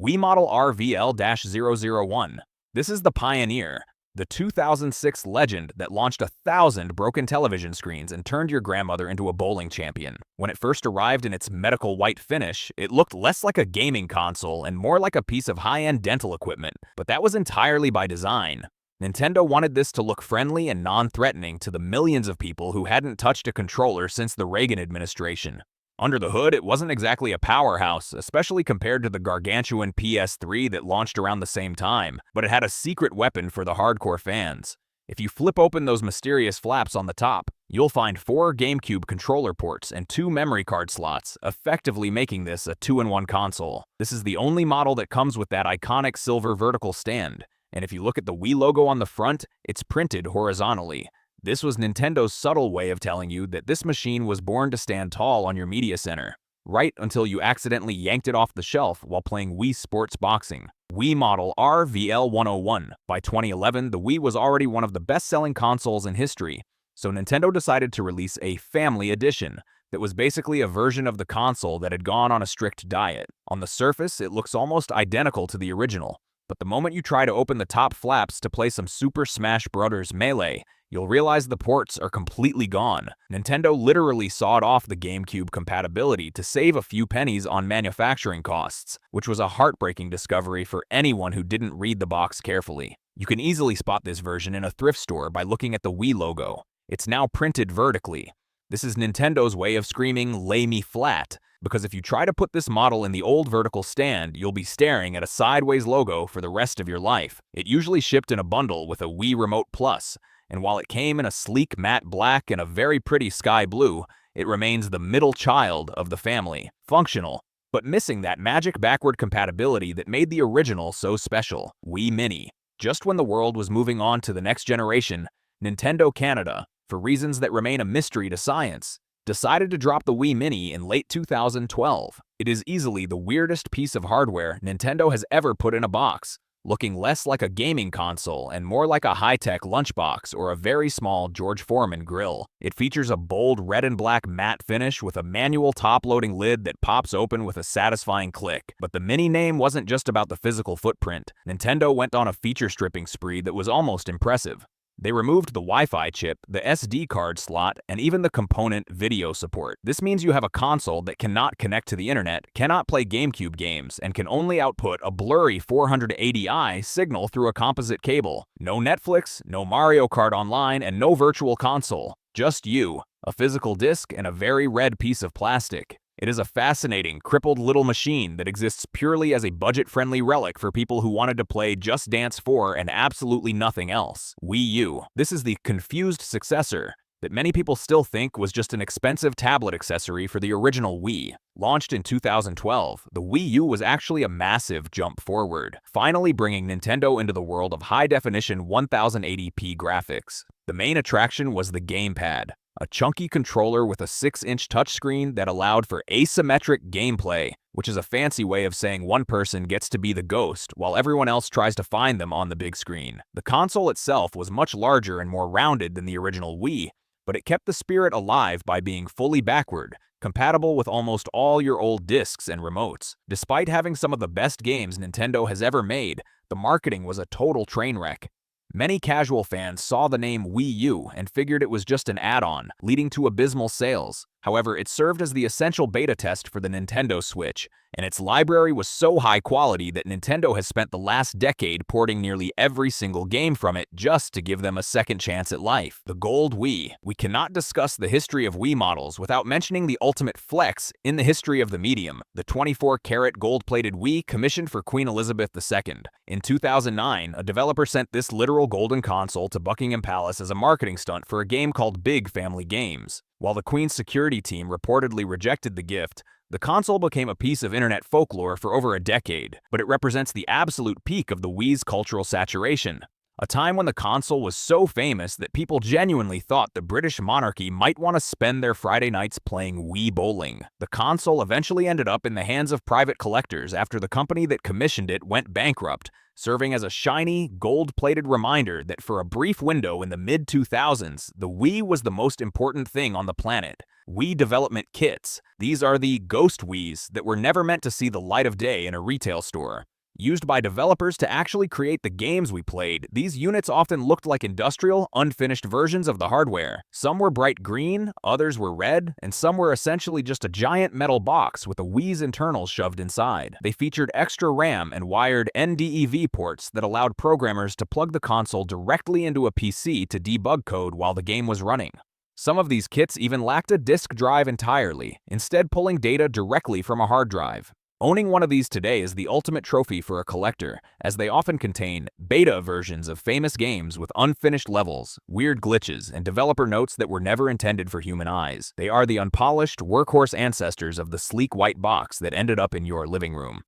Wii Model RVL-001. This is the Pioneer, the 2006 legend that launched 1,000 broken television screens and turned your grandmother into a bowling champion. When it first arrived in its medical white finish, it looked less like a gaming console and more like a piece of high-end dental equipment, but that was entirely by design. Nintendo wanted this to look friendly and non-threatening to the millions of people who hadn't touched a controller since the Reagan administration. Under the hood, it wasn't exactly a powerhouse, especially compared to the gargantuan PS3 that launched around the same time, but it had a secret weapon for the hardcore fans. If you flip open those mysterious flaps on the top, you'll find 4 GameCube controller ports and 2 memory card slots, effectively making this a 2-in-1 console. This is the only model that comes with that iconic silver vertical stand, and if you look at the Wii logo on the front, it's printed horizontally. This was Nintendo's subtle way of telling you that this machine was born to stand tall on your media center, right until you accidentally yanked it off the shelf while playing Wii Sports Boxing. Wii Model RVL-101. By 2011, the Wii was already one of the best-selling consoles in history, so Nintendo decided to release a Family Edition that was basically a version of the console that had gone on a strict diet. On the surface, it looks almost identical to the original, but the moment you try to open the top flaps to play some Super Smash Bros. Melee, you'll realize the ports are completely gone. Nintendo literally sawed off the GameCube compatibility to save a few pennies on manufacturing costs, which was a heartbreaking discovery for anyone who didn't read the box carefully. You can easily spot this version in a thrift store by looking at the Wii logo. It's now printed vertically. This is Nintendo's way of screaming, "Lay me flat," because if you try to put this model in the old vertical stand, you'll be staring at a sideways logo for the rest of your life. It usually shipped in a bundle with a Wii Remote Plus, and while it came in a sleek matte black and a very pretty sky blue, it remains the middle child of the family. Functional, but missing that magic backward compatibility that made the original so special. Wii Mini. Just when the world was moving on to the next generation, Nintendo Canada, for reasons that remain a mystery to science, decided to drop the Wii Mini in late 2012. It is easily the weirdest piece of hardware Nintendo has ever put in a box, looking less like a gaming console and more like a high-tech lunchbox or a very small George Foreman grill. It features a bold red and black matte finish with a manual top-loading lid that pops open with a satisfying click. But the Mini name wasn't just about the physical footprint. Nintendo went on a feature-stripping spree that was almost impressive. They removed the Wi-Fi chip, the SD card slot, and even the component video support. This means you have a console that cannot connect to the internet, cannot play GameCube games, and can only output a blurry 480i signal through a composite cable. No Netflix, no Mario Kart Online, and no Virtual Console. Just you, a physical disc, and a very red piece of plastic. It is a fascinating, crippled little machine that exists purely as a budget-friendly relic for people who wanted to play Just Dance 4 and absolutely nothing else. Wii U. This is the confused successor that many people still think was just an expensive tablet accessory for the original Wii. Launched in 2012, the Wii U was actually a massive jump forward, finally bringing Nintendo into the world of high-definition 1080p graphics. The main attraction was the gamepad, a chunky controller with a 6-inch touchscreen that allowed for asymmetric gameplay, which is a fancy way of saying one person gets to be the ghost while everyone else tries to find them on the big screen. The console itself was much larger and more rounded than the original Wii, but it kept the spirit alive by being fully backward, compatible with almost all your old discs and remotes. Despite having some of the best games Nintendo has ever made, the marketing was a total train wreck. Many casual fans saw the name Wii U and figured it was just an add-on, leading to abysmal sales. However, it served as the essential beta test for the Nintendo Switch, and its library was so high quality that Nintendo has spent the last decade porting nearly every single game from it just to give them a second chance at life. The Gold Wii. We cannot discuss the history of Wii models without mentioning the ultimate flex in the history of the medium, the 24-karat gold-plated Wii commissioned for Queen Elizabeth II. In 2009, a developer sent this literal golden console to Buckingham Palace as a marketing stunt for a game called Big Family Games. While the Queen's security team reportedly rejected the gift, the console became a piece of internet folklore for over a decade, but it represents the absolute peak of the Wii's cultural saturation. A time when the console was so famous that people genuinely thought the British monarchy might want to spend their Friday nights playing Wii bowling. The console eventually ended up in the hands of private collectors after the company that commissioned it went bankrupt, serving as a shiny, gold-plated reminder that for a brief window in the mid-2000s, the Wii was the most important thing on the planet. Wii development kits. These are the ghost Wiis that were never meant to see the light of day in a retail store. Used by developers to actually create the games we played, these units often looked like industrial, unfinished versions of the hardware. Some were bright green, others were red, and some were essentially just a giant metal box with a Wii's internals shoved inside. They featured extra RAM and wired NDEV ports that allowed programmers to plug the console directly into a PC to debug code while the game was running. Some of these kits even lacked a disk drive entirely, instead pulling data directly from a hard drive. Owning one of these today is the ultimate trophy for a collector, as they often contain beta versions of famous games with unfinished levels, weird glitches, and developer notes that were never intended for human eyes. They are the unpolished, workhorse ancestors of the sleek white box that ended up in your living room.